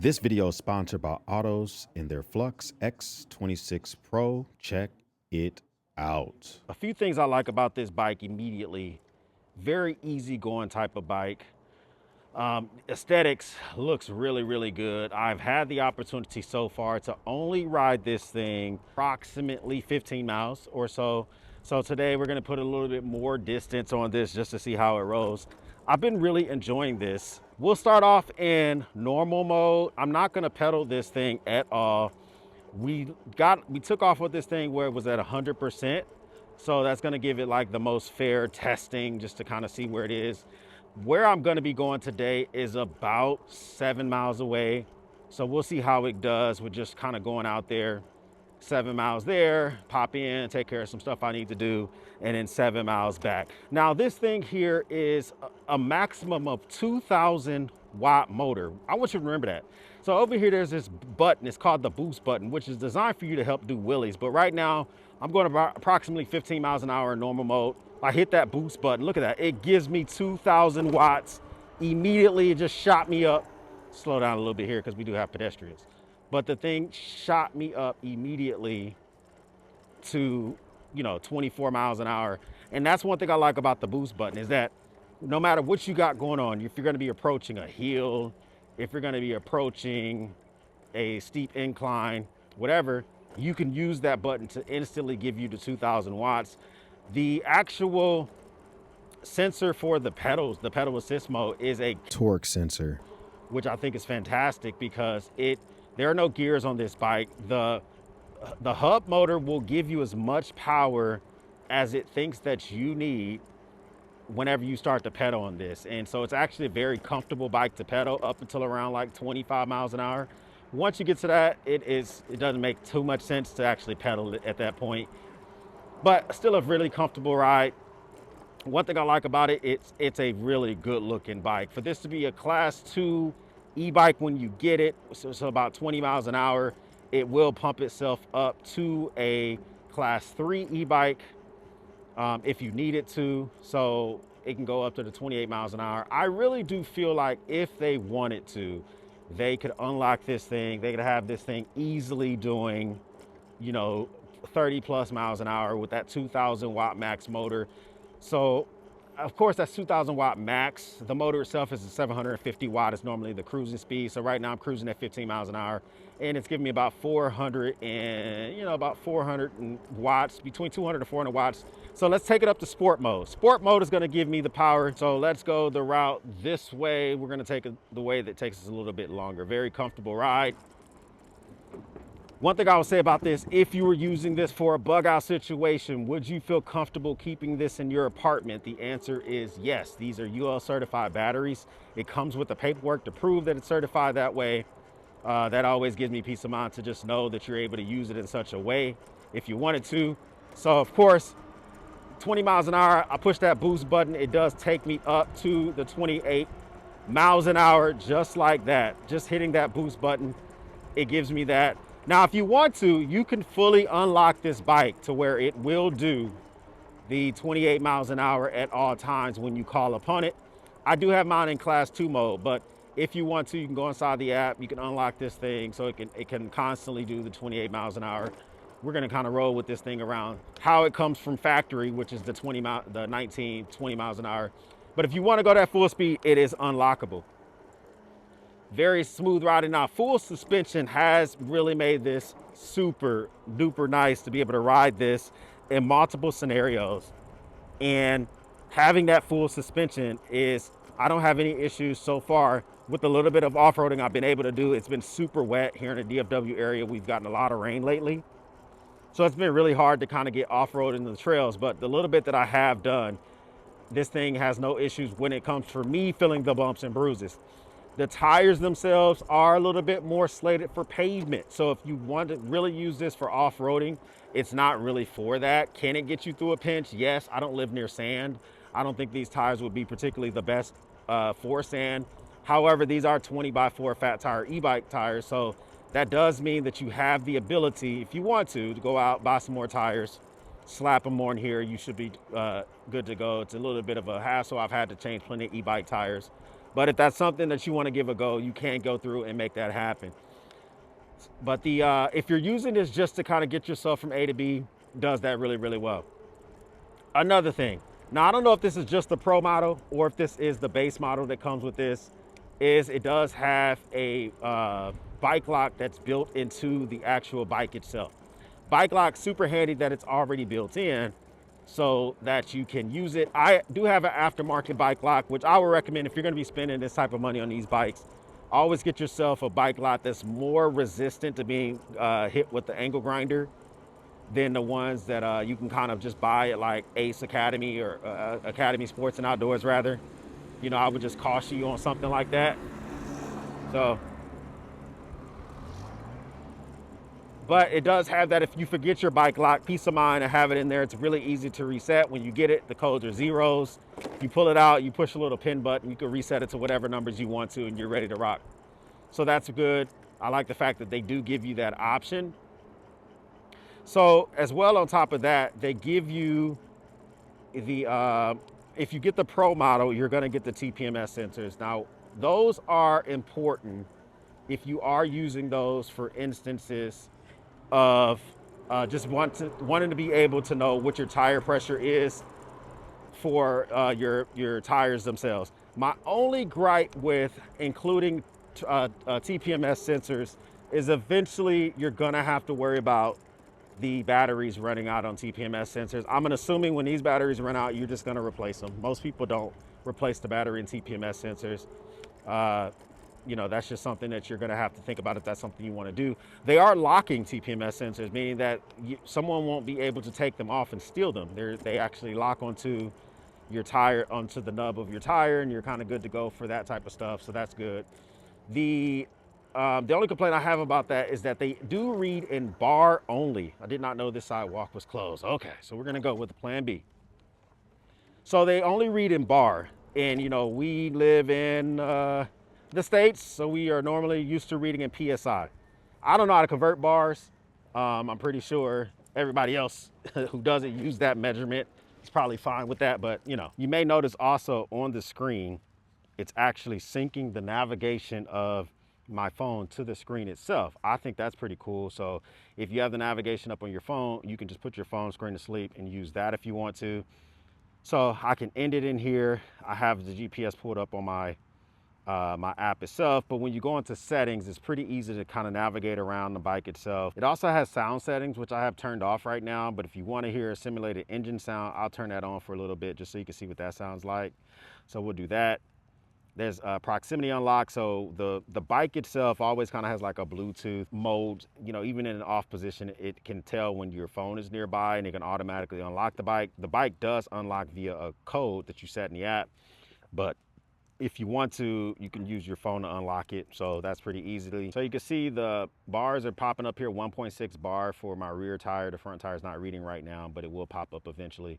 This video is sponsored by Aotos and their Flux X26 Pro. Check it out. A few things I like about this bike immediately. Very easygoing type of bike. Aesthetics looks really good. I've had the opportunity so far to only ride this thing approximately 15 miles or so. So today we're gonna put a little bit more distance on this just to see how it rolls. I've been really enjoying this. We'll start off in normal mode. I'm not gonna pedal this thing at all. We took off with this thing where it was at 100%. So that's gonna give it like the most fair testing just to kind of see where it is. Where I'm gonna be going today is about 7 miles away. So we'll see how it does with just kind of going out there. 7 miles there, pop in, take care of some stuff I need to do, and then 7 miles back. Now this thing here is a maximum of 2,000 watt motor. I want you to remember that. So over here, there's this button, it's called the boost button, which is designed for you to help do wheelies. But right now, I'm going about approximately 15 miles an hour in normal mode. I hit that boost button, look at that. It gives me 2,000 watts. Immediately, it just shot me up. Slow down a little bit here because we do have pedestrians. But the thing shot me up immediately to, 24 miles an hour. And that's one thing I like about the boost button is that no matter what you got going on, if you're gonna be approaching a hill, if you're gonna be approaching a steep incline, whatever, you can use that button to instantly give you the 2,000 watts. The actual sensor for the pedals, the pedal assist mode, is a torque sensor, which I think is fantastic because there are no gears on this bike. The hub motor will give you as much power as it thinks that you need whenever you start to pedal on this. And so it's actually a very comfortable bike to pedal up until around like 25 miles an hour. Once you get to that, it doesn't make too much sense to actually pedal it at that point. But still a really comfortable ride. One thing I like about it, it's a really good looking bike. For this to be a class 2 e-bike when you get it, so about 20 miles an hour, it will pump itself up to a class 3 e-bike if you need it to. So it can go up to the 28 miles an hour. I really do feel like if they wanted to, they could unlock this thing. They could have this thing easily doing, 30 plus miles an hour with that 2,000 watt max motor. So of course, that's 2,000 watt max. The motor itself is a 750 watt. It's normally the cruising speed. So right now I'm cruising at 15 miles an hour, and it's giving me about 400 watts, between 200 and 400 watts. So let's take it up to sport mode. Sport mode is going to give me the power. So let's go the route this way. We're going to take the way that takes us a little bit longer. Very comfortable ride. One thing I would say about this, if you were using this for a bug out situation, would you feel comfortable keeping this in your apartment? The answer is yes. These are UL certified batteries. It comes with the paperwork to prove that it's certified that way. That always gives me peace of mind to just know that you're able to use it in such a way if you wanted to. So of course, 20 miles an hour, I push that boost button. It does take me up to the 28 miles an hour, just like that. Just hitting that boost button, it gives me that. Now, if you want to, you can fully unlock this bike to where it will do the 28 miles an hour at all times when you call upon it. I do have mine in class 2 mode, but if you want to, you can go inside the app, you can unlock this thing so it can constantly do the 28 miles an hour. We're gonna kind of roll with this thing around how it comes from factory, which is the 19, 20 miles an hour. But if you wanna go that full speed, it is unlockable. Very smooth riding. Now, full suspension has really made this super duper nice to be able to ride this in multiple scenarios. And having that full suspension I don't have any issues so far with the little bit of off-roading I've been able to do. It's been super wet here in the DFW area. We've gotten a lot of rain lately. So it's been really hard to kind of get off-road in the trails, but the little bit that I have done, this thing has no issues when it comes for me feeling the bumps and bruises. The tires themselves are a little bit more slated for pavement. So if you want to really use this for off-roading, it's not really for that. Can it get you through a pinch? Yes. I don't live near sand. I don't think these tires would be particularly the best for sand. However, these are 20x4 fat tire e-bike tires. So that does mean that you have the ability, if you want to go out, buy some more tires, slap them on here. You should be good to go. It's a little bit of a hassle. I've had to change plenty of e-bike tires. But if that's something that you want to give a go, you can go through and make that happen. But the if you're using this just to kind of get yourself from A to B, does that really, really well. Another thing, now I don't know if this is just the Pro model or if this is the base model that comes with this, is it does have a bike lock that's built into the actual bike itself. Bike lock, super handy that it's already built in so that you can use it. I do have an aftermarket bike lock, which I would recommend if you're going to be spending this type of money on these bikes. Always get yourself a bike lock that's more resistant to being hit with the angle grinder than the ones that you can kind of just buy at like Ace Academy or Academy Sports and Outdoors rather. You know, I would just caution you on something like that. So, but it does have that if you forget your bike lock, peace of mind to have it in there. It's really easy to reset. When you get it, the codes are zeros. You pull it out, you push a little pin button, you can reset it to whatever numbers you want to and you're ready to rock. So that's good. I like the fact that they do give you that option. So as well, on top of that, they give you the, if you get the Pro model, you're gonna get the TPMS sensors. Now, those are important if you are using those for instances of just wanting to be able to know what your tire pressure is for your tires themselves. My only gripe with including TPMS sensors is eventually you're gonna have to worry about the batteries running out on TPMS sensors. I'm assuming when these batteries run out, you're just gonna replace them. Most people don't replace the battery in TPMS sensors. You know, that's just something that you're gonna have to think about if that's something you wanna do. They are locking TPMS sensors, meaning that someone won't be able to take them off and steal them. They actually lock onto your tire, onto the nub of your tire, and you're kind of good to go for that type of stuff, so that's good. The only complaint I have about that is that they do read in bar only. I did not know this sidewalk was closed. Okay, so we're gonna go with the plan B. So they only read in bar, and you know, we live in the States, so we are normally used to reading in PSI. I don't know how to convert bars. I'm pretty sure everybody else who doesn't use that measurement is probably fine with that, but you know, you may notice also on the screen, it's actually syncing the navigation of my phone to the screen itself. I think that's pretty cool. So if you have the navigation up on your phone, you can just put your phone screen to sleep and use that if you want to. So I can end it in here. I have the GPS pulled up on my my app itself, but when you go into settings, it's pretty easy to kind of navigate around the bike itself. It also has sound settings, which I have turned off right now, but if you want to hear a simulated engine sound, I'll turn that on for a little bit just so you can see what that sounds like. So we'll do that. There's proximity unlock, so the bike itself always kind of has like a Bluetooth mode. You know, even in an off position, it can tell when your phone is nearby and it can automatically unlock the bike. The bike does unlock via a code that you set in the app, but if you want to, you can use your phone to unlock it, so that's pretty easily. So you can see the bars are popping up here, 1.6 bar for my rear tire. The front tire is not reading right now, but it will pop up eventually.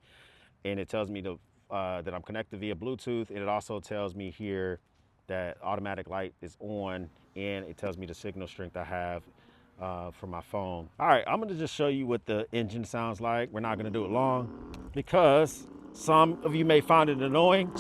And it tells me that I'm connected via Bluetooth, and it also tells me here that automatic light is on, and it tells me the signal strength I have for my phone. All right, I'm gonna just show you what the engine sounds like. We're not gonna do it long because some of you may find it annoying.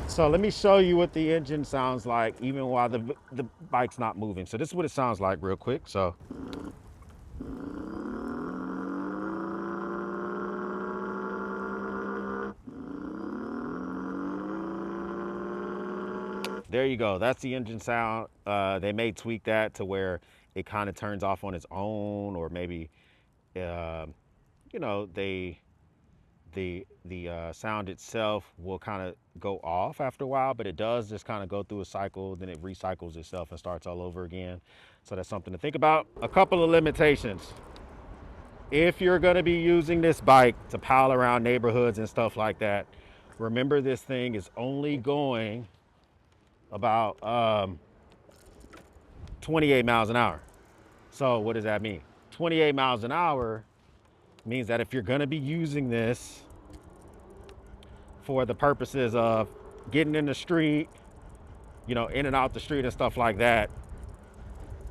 So let me show you what the engine sounds like even while the bike's not moving. So this is what it sounds like real quick. So there you go. That's the engine sound. They may tweak that to where it kind of turns off on its own, or maybe, you know, the sound itself will kind of go off after a while, but it does just kind of go through a cycle, then it recycles itself and starts all over again. So that's something to think about. A couple of limitations. If you're going to be using this bike to pal around neighborhoods and stuff like that, remember this thing is only going about 28 miles an hour. So what does that mean? 28 miles an hour means that if you're going to be using this for the purposes of getting in the street, you know, in and out the street and stuff like that,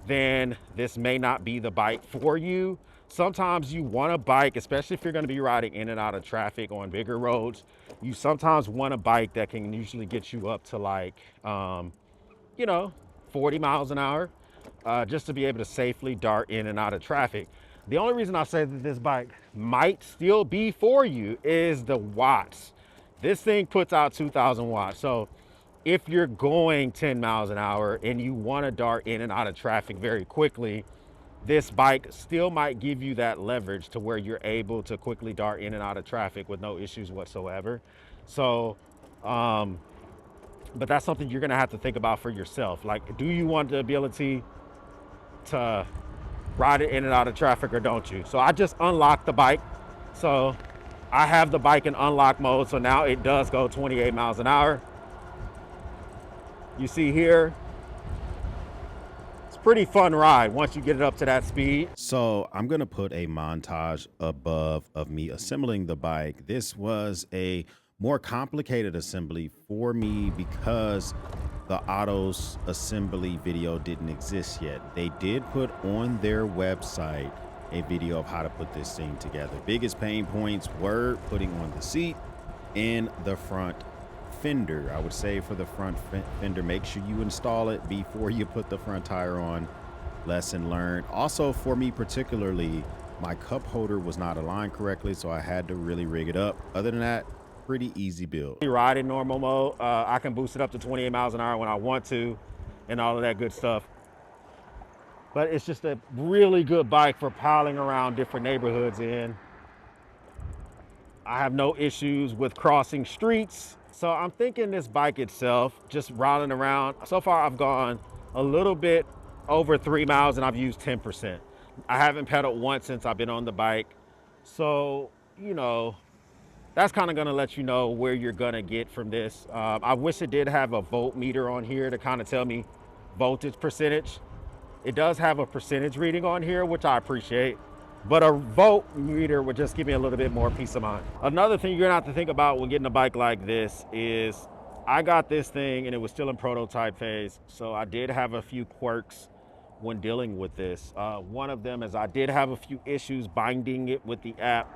then this may not be the bike for you. sometimes you want a bike, especially if you're going to be riding in and out of traffic on bigger roads. You sometimes want a bike that can usually get you up to like, you know, 40 miles an hour, just to be able to safely dart in and out of traffic. The only reason I say that this bike might still be for you is the watts. This thing puts out 2,000 watts. So if you're going 10 miles an hour and you want to dart in and out of traffic very quickly, this bike still might give you that leverage to where you're able to quickly dart in and out of traffic with no issues whatsoever. So, but that's something you're gonna have to think about for yourself. Like, do you want the ability to ride it in and out of traffic or don't you? So I just unlocked the bike. So I have the bike in unlock mode. So now it does go 28 miles an hour. You see here, pretty fun ride once you get it up to that speed. So I'm gonna put a montage above of me assembling the bike. This was a more complicated assembly for me because the Aotos assembly video didn't exist yet. They did put on their website a video of how to put this thing together. Biggest pain points were putting on the seat and the front fender. I would say for the front fender, make sure you install it before you put the front tire on. Lesson learned. Also for me particularly, my cup holder was not aligned correctly, so I had to really rig it up. Other than that, pretty easy build. You ride in normal mode. I can boost it up to 28 miles an hour when I want to and all of that good stuff. But it's just a really good bike for piling around different neighborhoods in. I have no issues with crossing streets. So I'm thinking this bike itself, just riding around, so far I've gone a little bit over 3 miles and I've used 10%. I haven't pedaled once since I've been on the bike. So, you know, that's kind of gonna let you know where you're gonna get from this. I wish it did have a voltmeter on here to kind of tell me voltage percentage. It does have a percentage reading on here, which I appreciate. But a voltmeter would just give me a little bit more peace of mind. Another thing you're gonna have to think about when getting a bike like this is I got this thing and it was still in prototype phase. So I did have a few quirks when dealing with this. One of them is I did have a few issues binding it with the app.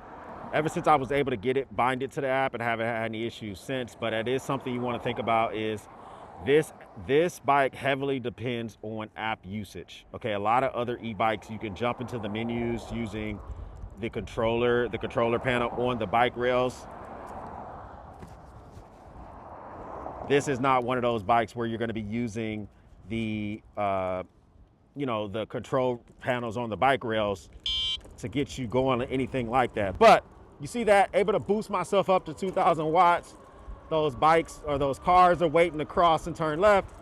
Ever since I was able to get it, bind it to the app, and haven't had any issues since. But it is something you wanna think about is this bike heavily depends on app usage. Okay, a lot of other e-bikes, you can jump into the menus using the controller panel on the bike rails. This is not one of those bikes where you're going to be using the, the control panels on the bike rails to get you going or anything like that. But you see that, able to boost myself up to 2,000 watts. Those bikes or those cars are waiting to cross and turn left.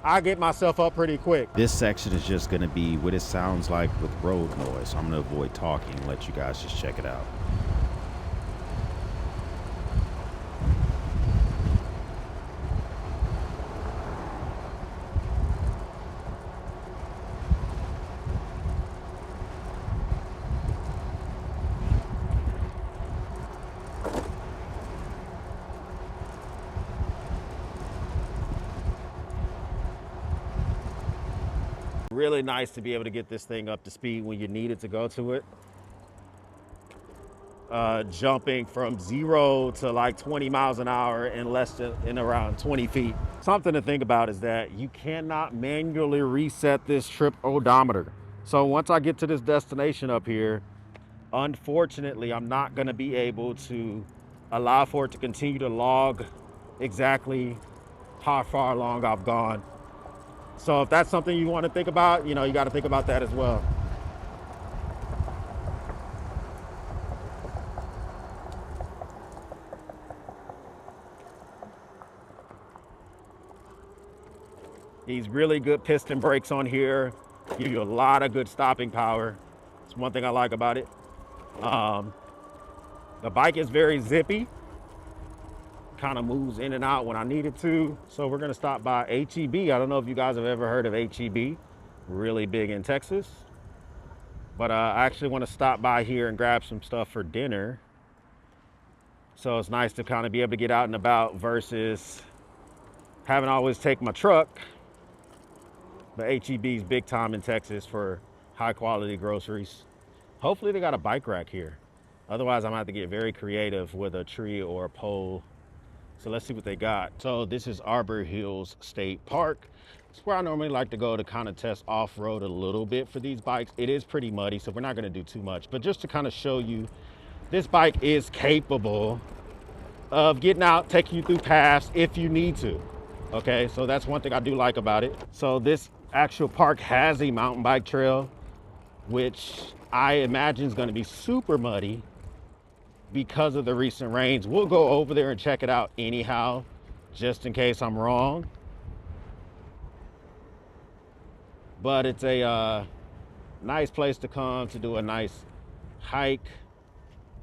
I get myself up pretty quick. This section is just gonna be what it sounds like with road noise. So I'm gonna avoid talking and let you guys just check it out. Really nice to be able to get this thing up to speed when you need it to go to it. Jumping from 0 to like 20 miles an hour in around 20 feet. Something to think about is that you cannot manually reset this trip odometer. So once I get to this destination up here, unfortunately, I'm not gonna be able to allow for it to continue to log exactly how far along I've gone. So if that's something you want to think about, you got to think about that as well. These really good piston brakes on here give you a lot of good stopping power. It's one thing I like about it. The bike is very zippy. Kind of moves in and out when I need it to. So we're gonna stop by HEB. I don't know if you guys have ever heard of HEB. Really big in Texas. But I actually want to stop by here and grab some stuff for dinner. So it's nice to kind of be able to get out and about versus having to always take my truck. But HEB is big time in Texas for high quality groceries. Hopefully they got a bike rack here. Otherwise, I'm gonna have to get very creative with a tree or a pole. So let's see what they got. So this is Arbor Hills State Park. It's where I normally like to go to kind of test off-road a little bit for these bikes. It is pretty muddy, so we're not gonna do too much. But just to kind of show you, this bike is capable of getting out, taking you through paths if you need to. Okay, so that's one thing I do like about it. So this actual park has a mountain bike trail, which I imagine is gonna be super muddy because of the recent rains. We'll go over there and check it out anyhow, just in case I'm wrong. But it's a nice place to come to do a nice hike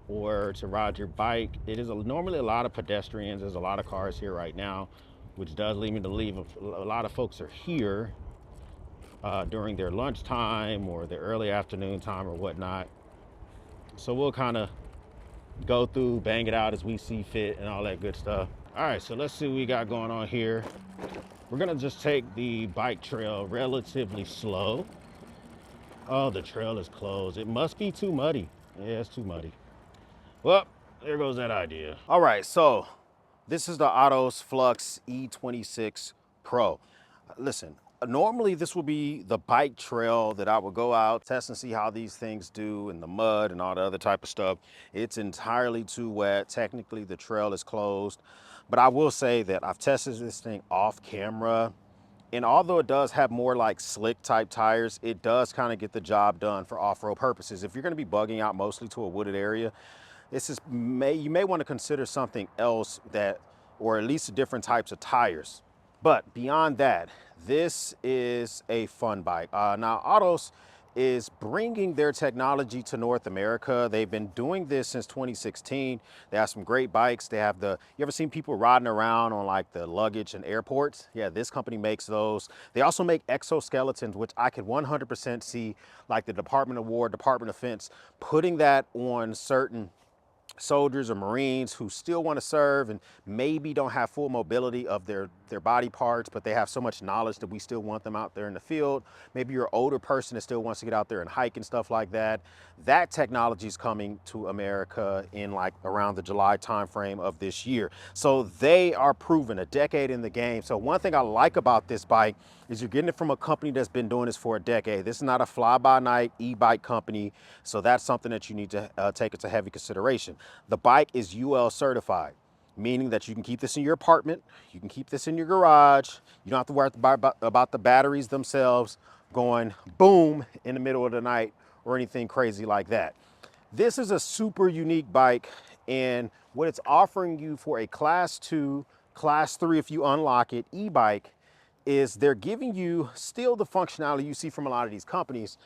or to ride your bike. It is normally a lot of pedestrians. There's a lot of cars here right now, which does lead me to believe a lot of folks are here during their lunchtime or their early afternoon time or whatnot. So we'll kind of go through, bang it out as we see fit and all that good stuff. All right, so let's see what we got going on here. We're gonna just take the bike trail relatively slow. Oh, the trail is closed. It must be too muddy. Yeah, it's too muddy. Well, there goes that idea. All right, so this is the Aotos Flux E26 Pro. Listen, normally this will be the bike trail that I would go out, test and see how these things do in the mud and all the other type of stuff. It's entirely too wet. Technically, the trail is closed. But I will say that I've tested this thing off camera. And although it does have more like slick type tires, it does kind of get the job done for off-road purposes. If you're going to be bugging out mostly to a wooded area, you may want to consider something else or at least different types of tires. But beyond that, this is a fun bike. Now, Aotos is bringing their technology to North America. They've been doing this since 2016. They have some great bikes. They have you ever seen people riding around on like the luggage in airports? Yeah, this company makes those. They also make exoskeletons, which I could 100% see like the Department of War, Department of Defense, putting that on certain soldiers or Marines who still want to serve and maybe don't have full mobility of their body parts, but they have so much knowledge that we still want them out there in the field. Maybe you're an older person that still wants to get out there and hike and stuff like that. That technology is coming to America in like around the July timeframe of this year. So they are proven a decade in the game. So one thing I like about this bike is you're getting it from a company that's been doing this for a decade. This is not a fly-by-night e-bike company. So that's something that you need to take into heavy consideration. The bike is UL certified, meaning that you can keep this in your apartment, you can keep this in your garage, you don't have to worry about the batteries themselves going boom in the middle of the night or anything crazy like that. This is a super unique bike, and what it's offering you for a class 2, class 3 if you unlock it, e-bike, is they're giving you still the functionality you see from a lot of these companies,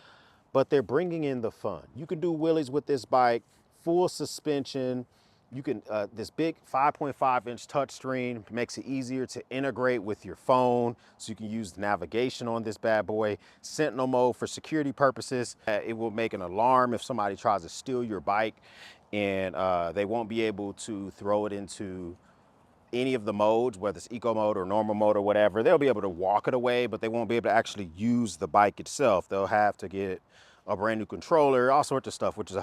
but they're bringing in the fun. You can do wheelies with this bike, full suspension. You can, this big 5.5-inch touchscreen makes it easier to integrate with your phone, so you can use the navigation on this bad boy. Sentinel mode for security purposes. It will make an alarm if somebody tries to steal your bike, and they won't be able to throw it into any of the modes, whether it's eco mode or normal mode or whatever. They'll be able to walk it away, but they won't be able to actually use the bike itself. They'll have to get a brand new controller, all sorts of stuff, which is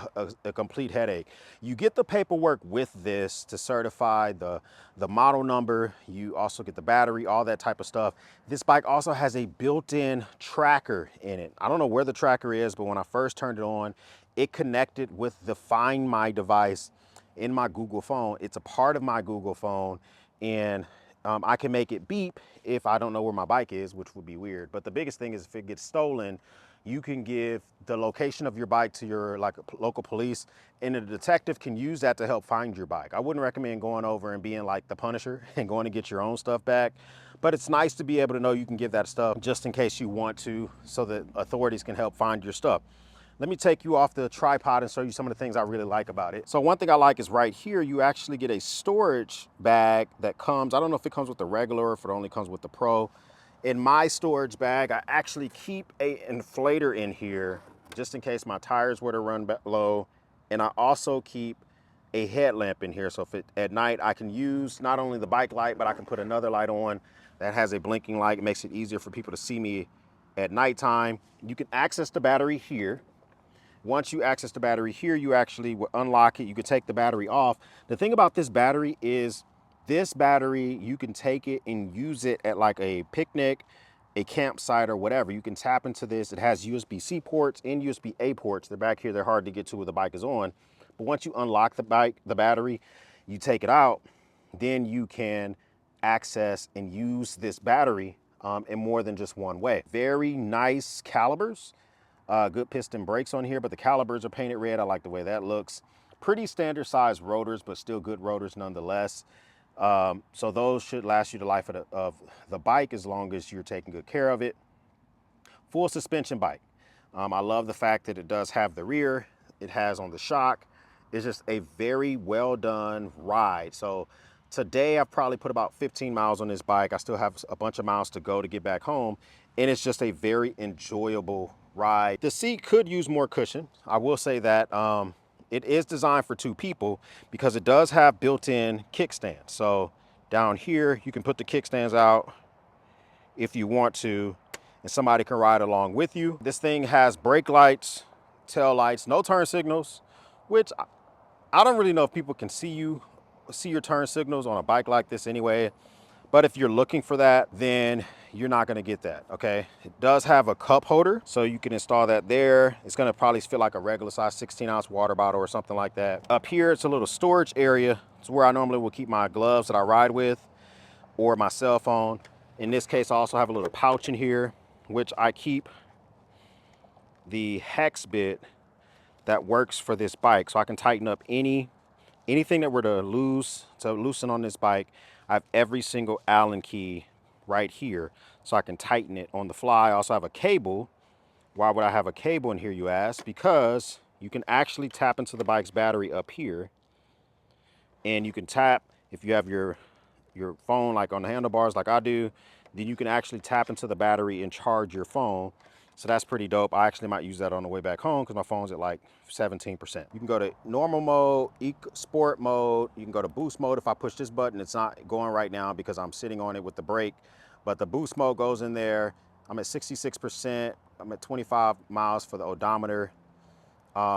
a complete headache. You get the paperwork with this to certify the model number. You also get the battery, all that type of stuff. This bike also has a built-in tracker in it. I don't know where the tracker is, but when I first turned it on, it connected with the Find My device in my Google phone. It's a part of my Google phone, and I can make it beep if I don't know where my bike is, which would be weird. But the biggest thing is if it gets stolen, you can give the location of your bike to your local police, and the detective can use that to help find your bike. I wouldn't recommend going over and being like the Punisher and going to get your own stuff back, but it's nice to be able to know you can give that stuff just in case you want to, so that authorities can help find your stuff. Let me take you off the tripod and show you some of the things I really like about it. So one thing I like is right here, you actually get a storage bag that comes, I don't know if it comes with the regular or if it only comes with the Pro. In my storage bag, I actually keep an inflator in here just in case my tires were to run low. And I also keep a headlamp in here. So if at night I can use not only the bike light, but I can put another light on that has a blinking light. It makes it easier for people to see me at nighttime. You can access the battery here. Once you access the battery here, you actually will unlock it. You can take the battery off. The thing about this battery is you can take it and use it at like a picnic, a campsite, or whatever. You can tap into this. It has USB-C ports and USB-A ports. They're back here. They're hard to get to when the bike is on. But once you unlock the battery, you take it out, then you can access and use this battery in more than just one way. Very nice calibers. Good piston brakes on here, but the calibers are painted red. I like the way that looks. Pretty standard size rotors, but still good rotors nonetheless. So those should last you the life of the bike as long as you're taking good care of it. Full suspension bike. I love the fact that it does have the rear. It has on the shock. It's just a very well done ride. So today I've probably put about 15 miles on this bike. I still have a bunch of miles to go to get back home. And it's just a very enjoyable ride. The seat could use more cushion. I will say that it is designed for 2 people because it does have built-in kickstands. So down here, you can put the kickstands out if you want to, and somebody can ride along with you. This thing has brake lights, tail lights, no turn signals, which I don't really know if people can see your turn signals on a bike like this anyway. But if you're looking for that, then you're not gonna get that, okay? It does have a cup holder, so you can install that there. It's gonna probably fit like a regular size 16-ounce water bottle or something like that. Up here, it's a little storage area. It's where I normally will keep my gloves that I ride with or my cell phone. In this case, I also have a little pouch in here, which I keep the hex bit that works for this bike, so I can tighten up anything that were to loosen on this bike. I have every single Allen key right here, so I can tighten it on the fly. I also have a cable. Why would I have a cable in here, you ask? Because you can actually tap into the bike's battery up here, and you can tap, if you have your phone like on the handlebars like I do, then you can actually tap into the battery and charge your phone. So that's pretty dope. I actually might use that on the way back home because my phone's at like 17%. You can go to normal mode, sport mode. You can go to boost mode. If I push this button, it's not going right now because I'm sitting on it with the brake. But the boost mode goes in there. I'm at 66%. I'm at 25 miles for the odometer.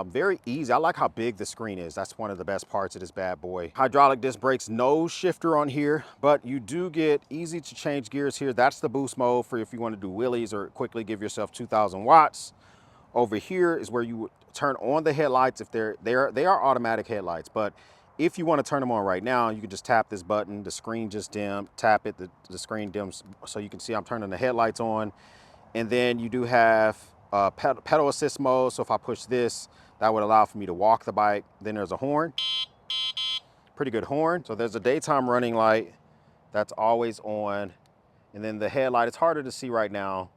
Very easy. I like how big the screen is. That's one of the best parts of this bad boy. Hydraulic disc brakes, no shifter on here, but you do get easy to change gears here. That's the boost mode for if you want to do wheelies or quickly give yourself 2,000 watts. Over here is where you would turn on the headlights if they are automatic headlights, but if you want to turn them on right now, you can just tap this button. The screen just dim, tap it, the screen dims, so you can see I'm turning the headlights on. And then you do have pedal assist mode. So if I push this, that would allow for me to walk the bike. Then there's a horn, pretty good horn. So there's a daytime running light that's always on. And then the headlight, it's harder to see right now,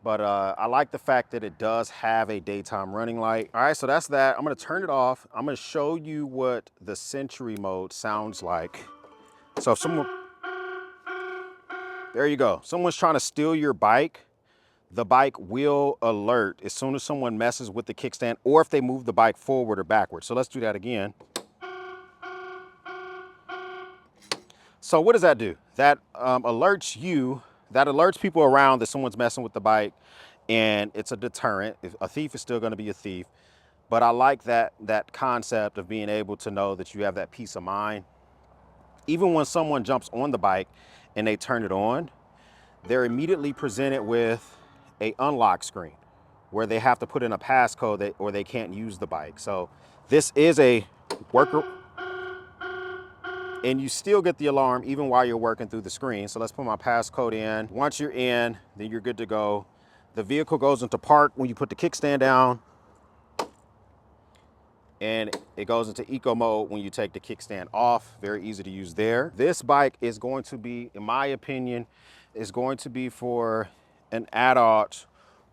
but I like the fact that it does have a daytime running light. All right, so that's that. I'm gonna turn it off. I'm gonna show you what the Sentry mode sounds like. So if someone, there you go. Someone's trying to steal your bike, the bike will alert as soon as someone messes with the kickstand or if they move the bike forward or backwards. So let's do that again. So what does that do? That alerts you, that alerts people around that someone's messing with the bike, and it's a deterrent. If a thief is still gonna be a thief. But I like that concept of being able to know that you have that peace of mind. Even when someone jumps on the bike and they turn it on, they're immediately presented with a unlock screen where they have to put in a passcode or they can't use the bike. So this is a worker, and you still get the alarm even while you're working through the screen. So let's put my passcode in. Once you're in, then you're good to go. The vehicle goes into park when you put the kickstand down, and it goes into eco mode when you take the kickstand off. Very easy to use there. This bike is going to be, in my opinion, is going to be for an adult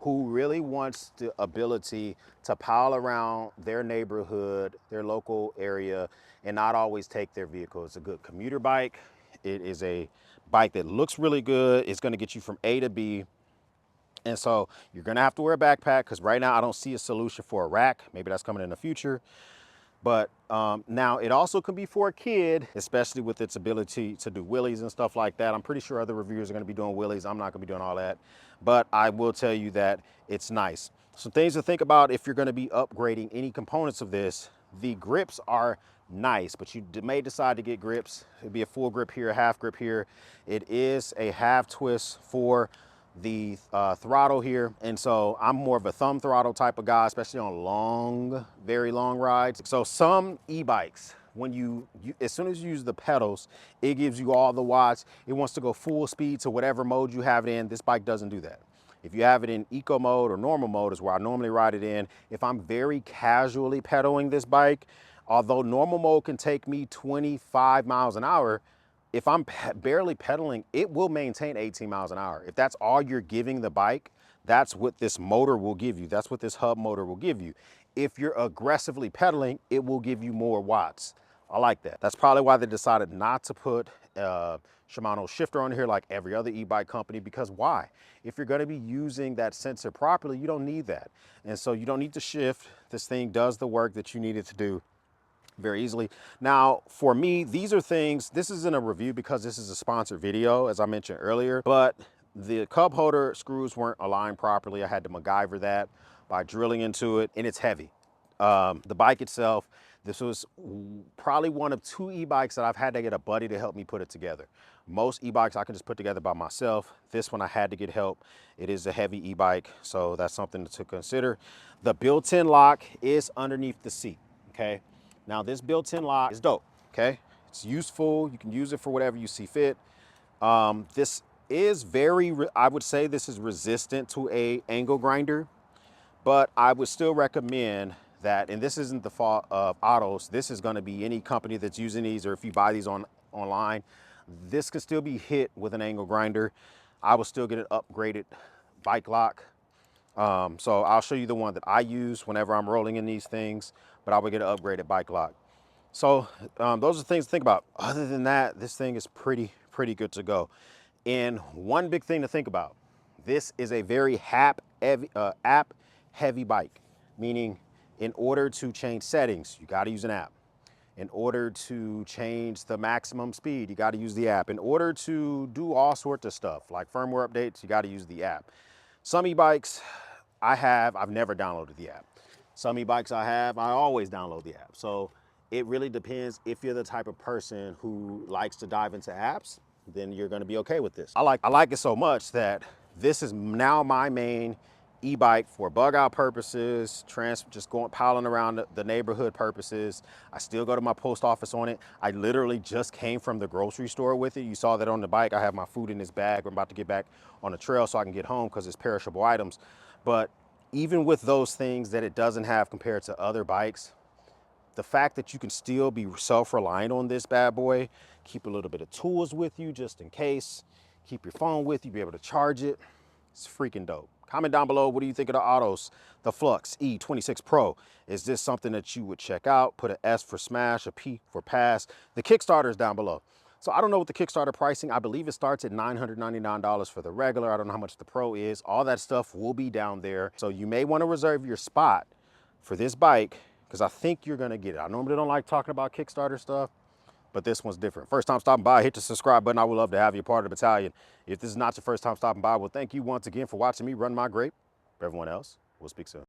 who really wants the ability to pile around their neighborhood, their local area, and not always take their vehicle. It's a good commuter bike. It is a bike that looks really good. It's gonna get you from A to B. And so you're gonna have to wear a backpack because right now I don't see a solution for a rack. Maybe that's coming in the future. But now it also can be for a kid, especially with its ability to do wheelies and stuff like that. I'm pretty sure other reviewers are gonna be doing wheelies. I'm not gonna be doing all that. But I will tell you that it's nice. Some things to think about if you're going to be upgrading any components of this. The grips are nice, but you may decide to get grips. It'd be a full grip here, a half grip here. It is a half twist for the throttle here. And so I'm more of a thumb throttle type of guy, especially on long, very long rides. So some e-bikes, when you as soon as you use the pedals, it gives you all the watts. It wants to go full speed to whatever mode you have it in. This bike doesn't do that. If you have it in eco mode or normal mode is where I normally ride it in. If I'm very casually pedaling this bike, although normal mode can take me 25 miles an hour, if I'm barely pedaling, it will maintain 18 miles an hour. If that's all you're giving the bike, that's what this motor will give you. That's what this hub motor will give you. If you're aggressively pedaling, it will give you more watts. I like that. That's probably why they decided not to put Shimano shifter on here like every other e-bike company, because why? If you're gonna be using that sensor properly, you don't need that. And so you don't need to shift. This thing does the work that you need it to do very easily. Now, for me, these are things, this isn't a review because this is a sponsored video, as I mentioned earlier, but the cup holder screws weren't aligned properly. I had to MacGyver that by drilling into it, and it's heavy. The bike itself, this was probably one of 2 e-bikes that I've had to get a buddy to help me put it together. Most e-bikes I can just put together by myself. This one I had to get help. It is a heavy e-bike, so that's something to consider. The built-in lock is underneath the seat, okay? Now this built-in lock is dope, okay? It's useful, you can use it for whatever you see fit. This is I would say this is resistant to a angle grinder, but I would still recommend that, and this isn't the fault of Aotos, this is gonna be any company that's using these, or if you buy these online, this can still be hit with an angle grinder. I will still get an upgraded bike lock. So I'll show you the one that I use whenever I'm rolling in these things, but I would get an upgraded bike lock. So those are things to think about. Other than that, this thing is pretty good to go. And one big thing to think about, this is a very app heavy bike, meaning in order to change settings, you got to use an app. In order to change the maximum speed, you got to use the app. In order to do all sorts of stuff like firmware updates, you got to use the app. Some e-bikes I've never downloaded the app. Some e-bikes I always download the app. So it really depends. If you're the type of person who likes to dive into apps, then you're going to be okay with this. I like it so much that this is now my main e-bike for bug out purposes, just piling around the neighborhood purposes. I still go to my post office on it. I literally just came from the grocery store with it. You saw that on the bike. I have my food in this bag. I'm about to get back on the trail so I can get home because it's perishable items. But even with those things that it doesn't have compared to other bikes, the fact that you can still be self-reliant on this bad boy, keep a little bit of tools with you just in case, keep your phone with you, be able to charge it, it's freaking dope. Comment down below, what do you think of the Aotos, the Flux E26 Pro? Is this something that you would check out? Put an S for smash, a P for pass. The Kickstarter is down below. So I don't know what the Kickstarter pricing, I believe it starts at $999 for the regular. I don't know how much the Pro is. All that stuff will be down there. So you may want to reserve your spot for this bike because I think you're gonna get it. I normally don't like talking about Kickstarter stuff, but this one's different. First time stopping by, hit the subscribe button. I would love to have you a part of the battalion. If this is not your first time stopping by, well, thank you once again for watching me run my grape. For everyone else, we'll speak soon.